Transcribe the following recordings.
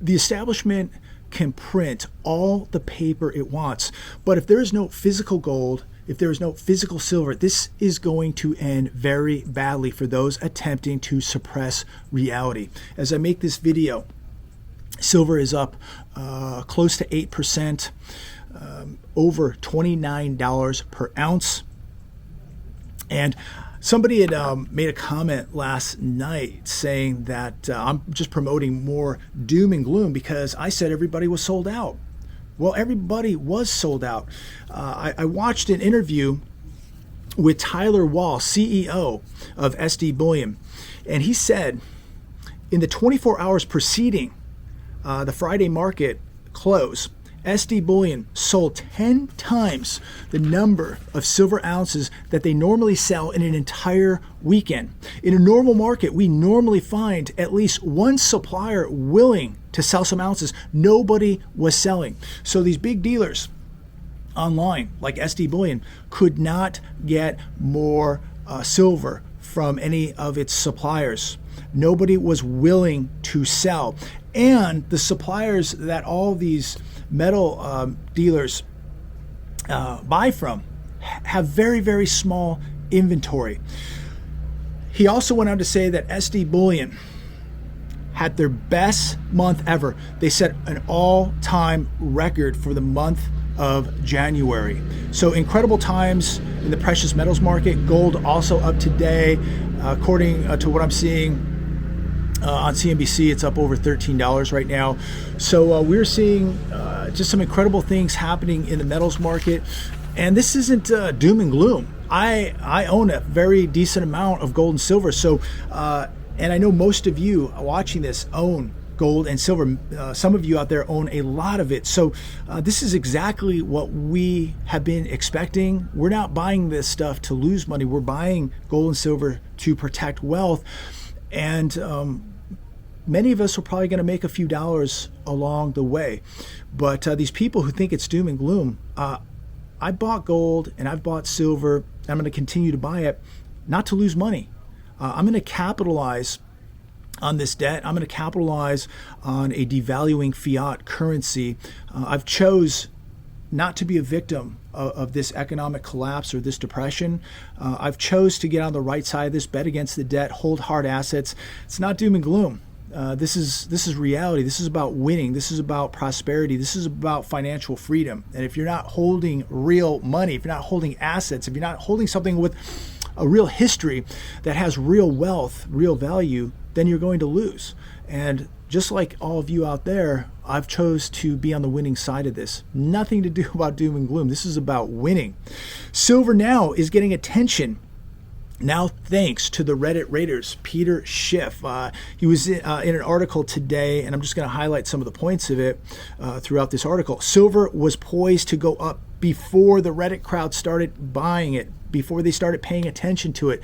The establishment can print all the paper it wants, but if there is no physical gold, if there is no physical silver, this is going to end very badly for those attempting to suppress reality. As I make this video, silver is up close to 8%, over $29 per ounce. And somebody had made a comment last night saying that I'm just promoting more doom and gloom because I said everybody was sold out. Well, everybody was sold out. I watched an interview with Tyler Wall, CEO of SD Bullion, and he said in the 24 hours preceding the Friday market close, SD Bullion sold 10 times the number of silver ounces that they normally sell in an entire weekend. In a normal market, we normally find at least one supplier willing to sell some ounces. Nobody was selling. So these big dealers online, like SD Bullion, could not get more silver from any of its suppliers. Nobody was willing to sell. And the suppliers that all these metal dealers buy from have very, very small inventory. He also went on to say that SD Bullion had their best month ever. They set an all-time record for the month of January. So incredible times in the precious metals market. Gold also up today, according to what I'm seeing on CNBC, it's up over $13 right now. So we're seeing just some incredible things happening in the metals market. And this isn't doom and gloom. I own a very decent amount of gold and silver. So, and I know most of you watching this own gold and silver. Some of you out there own a lot of it. So this is exactly what we have been expecting. We're not buying this stuff to lose money. We're buying gold and silver to protect wealth. And many of us are probably going to make a few dollars along the way. But these people who think it's doom and gloom, I bought gold and I've bought silver. I'm going to continue to buy it, not to lose money. I'm going to capitalize on this debt. I'm going to capitalize on a devaluing fiat currency. I've chose not to be a victim of this economic collapse or this depression. I've chose to get on the right side of this, bet against the debt, hold hard assets. It's not doom and gloom. This is reality. This is about winning. This is about prosperity. This is about financial freedom. And if you're not holding real money, if you're not holding assets, if you're not holding something with a real history that has real wealth, real value, then you're going to lose. And just like all of you out there, I've chose to be on the winning side of this. Nothing to do about doom and gloom. This is about winning. Silver now is getting attention. Now, thanks to the Reddit raiders, Peter Schiff. He was in an article today, and I'm just going to highlight some of the points of it throughout this article. Silver was poised to go up before the Reddit crowd started buying it, before they started paying attention to it.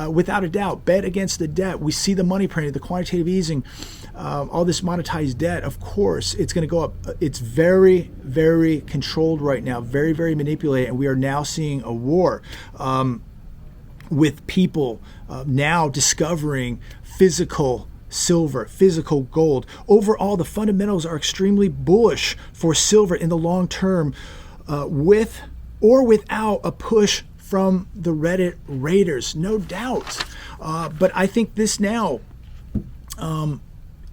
Without a doubt, bet against the debt. We see the money printing, the quantitative easing, all this monetized debt. Of course, it's going to go up. It's very, very controlled right now, very, very manipulated, and we are now seeing a war with people now discovering physical silver, physical gold. Overall, the fundamentals are extremely bullish for silver in the long term, with or without a push from the Reddit raiders, no doubt. But I think this now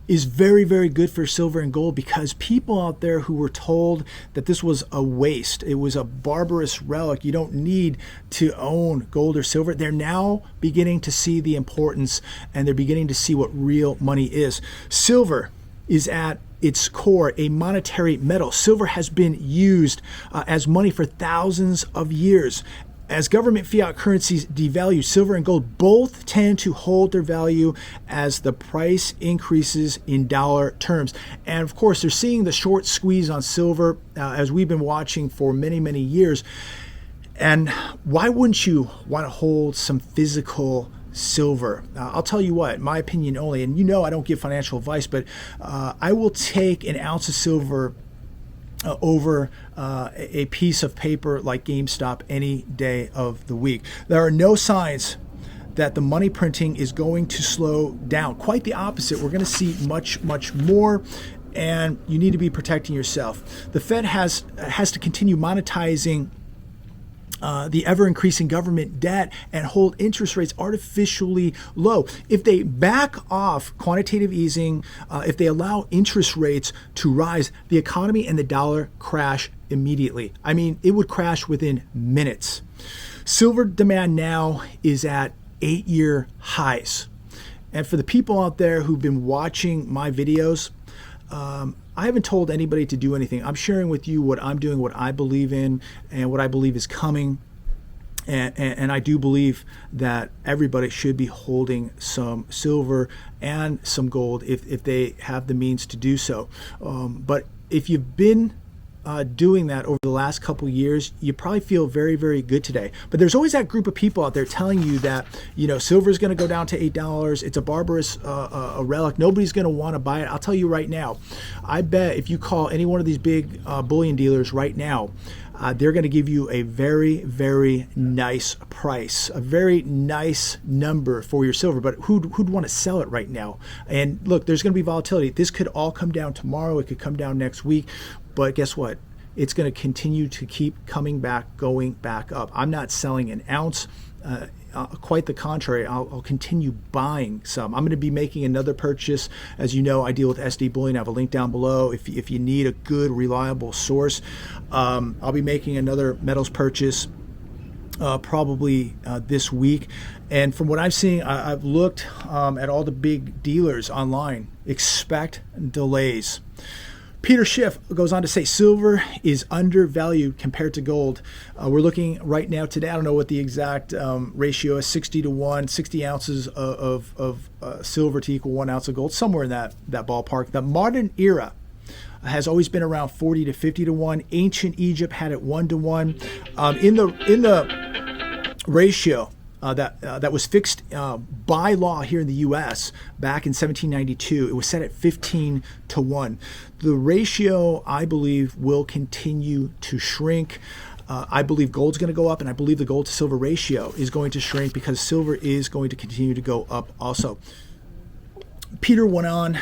is very, very good for silver and gold, because people out there who were told that this was a waste, it was a barbarous relic, you don't need to own gold or silver, they're now beginning to see the importance, and they're beginning to see what real money is. Silver is at its core a monetary metal. Silver has been used as money for thousands of years. As government fiat currencies devalue, silver and gold both tend to hold their value as the price increases in dollar terms. And of course, they're seeing the short squeeze on silver, as we've been watching for many, many years. And why wouldn't you want to hold some physical silver? I'll tell you what, my opinion only, and you know I don't give financial advice, but I will take an ounce of silver over a piece of paper like GameStop any day of the week. There are no signs that the money printing is going to slow down. Quite the opposite. We're going to see much, much more. and you need to be protecting yourself. The Fed has to continue monetizing the ever-increasing government debt and hold interest rates artificially low. If they back off quantitative easing, if they allow interest rates to rise, the economy and the dollar crash immediately. I mean, it would crash within minutes. Silver demand now is at 8-year highs. And for the people out there who've been watching my videos, I haven't told anybody to do anything. I'm sharing with you what I'm doing, what I believe in, and what I believe is coming. And I do believe that everybody should be holding some silver and some gold if they have the means to do so. But if you've been doing that over the last couple years, you probably feel very, very good today. But there's always that group of people out there telling you that, silver is going to go down to $8. It's a barbarous a relic. Nobody's going to want to buy it. I'll tell you right now, I bet if you call any one of these big bullion dealers right now, they're going to give you a very, very nice price, a very nice number for your silver. But who'd want to sell it right now? And look, there's going to be volatility. This could all come down tomorrow. It could come down next week. But guess what? It's going to continue to keep coming back, going back up. I'm not selling an ounce. Quite the contrary. I'll continue buying some. I'm going to be making another purchase. As you know, I deal with SD Bullion. I have a link down below. If you need a good, reliable source, I'll be making another metals purchase probably this week. And from what I'm seeing, I've looked at all the big dealers online. Expect delays. Peter Schiff goes on to say silver is undervalued compared to gold. We're looking right now today, I don't know what the exact ratio is, 60 to 1, 60 ounces of silver to equal 1 ounce of gold, somewhere in that ballpark. The modern era has always been around 40 to 50 to 1. Ancient Egypt had it 1 to 1. In the ratio that was fixed by law here in the U.S. back in 1792. It was set at 15 to 1. The ratio, I believe, will continue to shrink. I believe gold's going to go up, and I believe the gold to silver ratio is going to shrink because silver is going to continue to go up also. Peter went on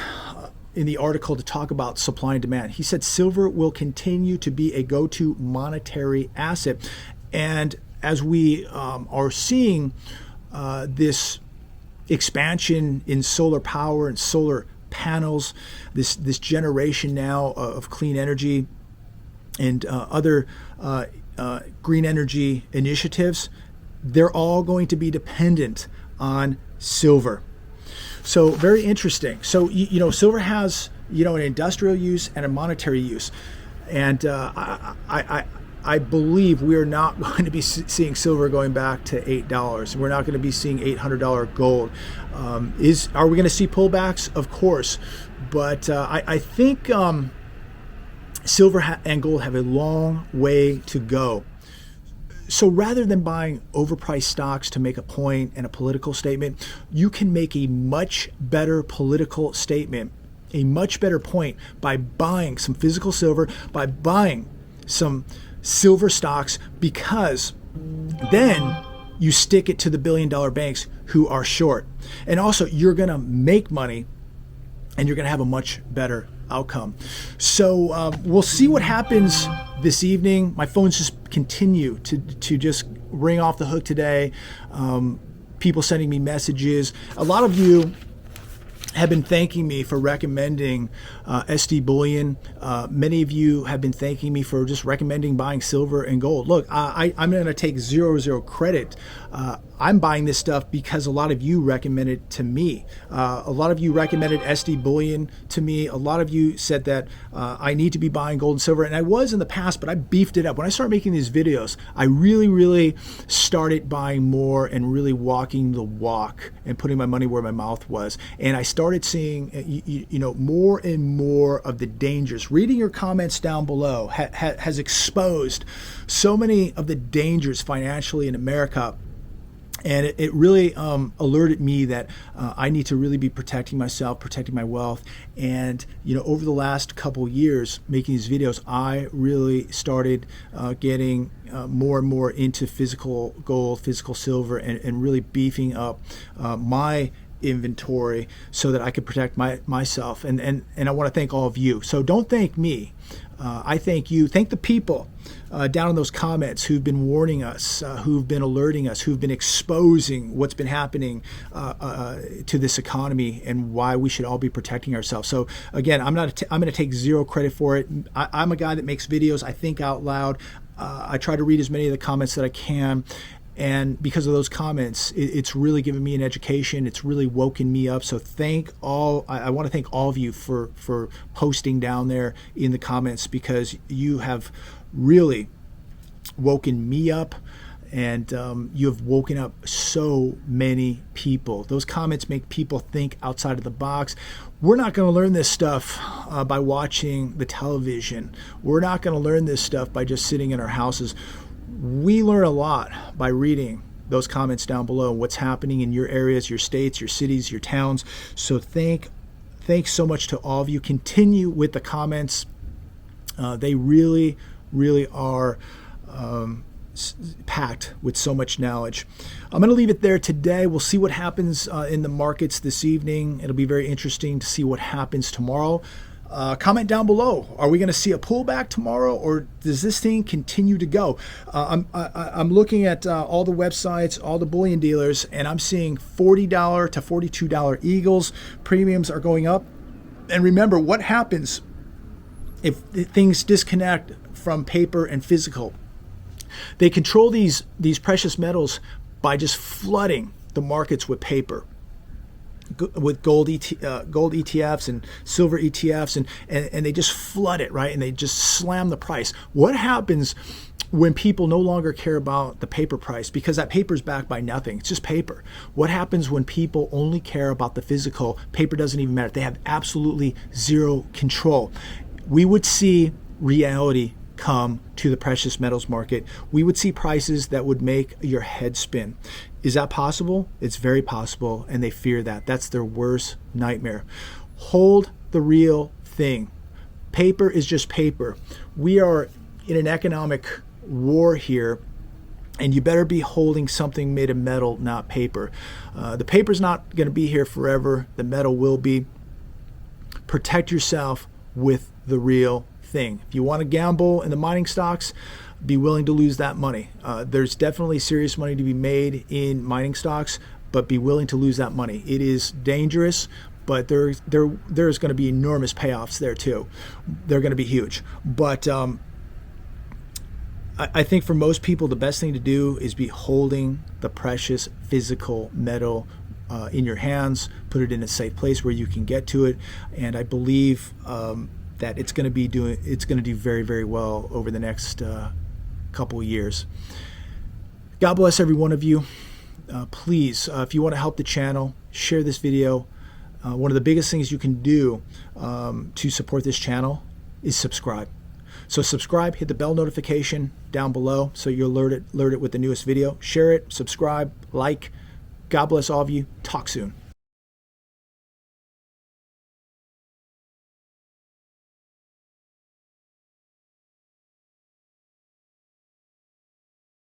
in the article to talk about supply and demand. He said silver will continue to be a go-to monetary asset. And as we are seeing this expansion in solar power and solar panels, this generation now of clean energy and other green energy initiatives, they're all going to be dependent on silver. So very interesting. So silver has an industrial use and a monetary use, and I believe we are not going to be seeing silver going back to $8. We're not going to be seeing $800 gold. Are we going to see pullbacks? Of course. But I think silver and gold have a long way to go. So rather than buying overpriced stocks to make a point and a political statement, you can make a much better political statement, a much better point by buying some physical silver, by buying some silver stocks, because then you stick it to the billion-dollar banks who are short. And also, you're going to make money and you're going to have a much better outcome. So we'll see what happens this evening. My phones just continue to just ring off the hook today. People sending me messages. A lot of you have been thanking me for recommending SD Bullion. Many of you have been thanking me for just recommending buying silver and gold. Look, I'm going to take zero credit. I'm buying this stuff because a lot of you recommended it to me. A lot of you recommended SD Bullion to me. A lot of you said that I need to be buying gold and silver, and I was in the past, but I beefed it up. When I started making these videos, I really started buying more and really walking the walk and putting my money where my mouth was. And I started seeing, more and more of the dangers. Reading your comments down below has exposed so many of the dangers financially in America. And it really alerted me that I need to really be protecting myself, protecting my wealth. And, over the last couple years making these videos, I really started getting more and more into physical gold, physical silver, and really beefing up my inventory so that I could protect myself. And I want to thank all of you. So don't thank me. I thank you. Thank the people down in those comments who've been warning us, who've been alerting us, who've been exposing what's been happening to this economy and why we should all be protecting ourselves. So again, I'm going to take zero credit for it. I'm a guy that makes videos. I think out loud. I try to read as many of the comments that I can. And because of those comments, it's really given me an education. It's really woken me up. So I want to thank all of you for posting down there in the comments, because you have really woken me up, and you have woken up so many people. Those comments make people think outside of the box. We're not going to learn this stuff by watching the television. We're not going to learn this stuff by just sitting in our houses. We learn a lot by reading those comments down below, what's happening in your areas, your states, your cities, your towns. So thanks so much to all of you. Continue with the comments. They really, really are packed with so much knowledge. I'm going to leave it there today. We'll see what happens in the markets this evening. It'll be very interesting to see what happens tomorrow. Comment down below. Are we going to see a pullback tomorrow, or does this thing continue to go? I'm looking at all the websites, all the bullion dealers, and I'm seeing $40 to $42 eagles. Premiums are going up. And remember, what happens if things disconnect from paper and physical? They control these precious metals by just flooding the markets with paper, with gold ETFs and silver ETFs, and they just flood it, right? And they just slam the price. What happens when people no longer care about the paper price, because that paper is backed by nothing? It's just paper. What happens when people only care about the physical? Paper doesn't even matter. They have absolutely zero control. We would see reality come to the precious metals market. We would see prices that would make your head spin. Is that possible? It's very possible, and they fear that. That's their worst nightmare. Hold the real thing. Paper is just paper. We are in an economic war here, and you better be holding something made of metal, not paper. The paper's not going to be here forever. The metal will be. Protect yourself with the real thing. If you want to gamble in the mining stocks, be willing to lose that money. There's definitely serious money to be made in mining stocks, but be willing to lose that money. It is dangerous, but there's going to be enormous payoffs there too. They're going to be huge. But I think for most people, the best thing to do is be holding the precious physical metal in your hands. Put it in a safe place where you can get to it, and I believe that it's going to do very, very well over the next couple of years. God bless every one of you. Please, if you want to help the channel, share this video. One of the biggest things you can do to support this channel is subscribe. So subscribe, hit the bell notification down below so you're alerted with the newest video. Share it, subscribe, like. God bless all of you. Talk soon.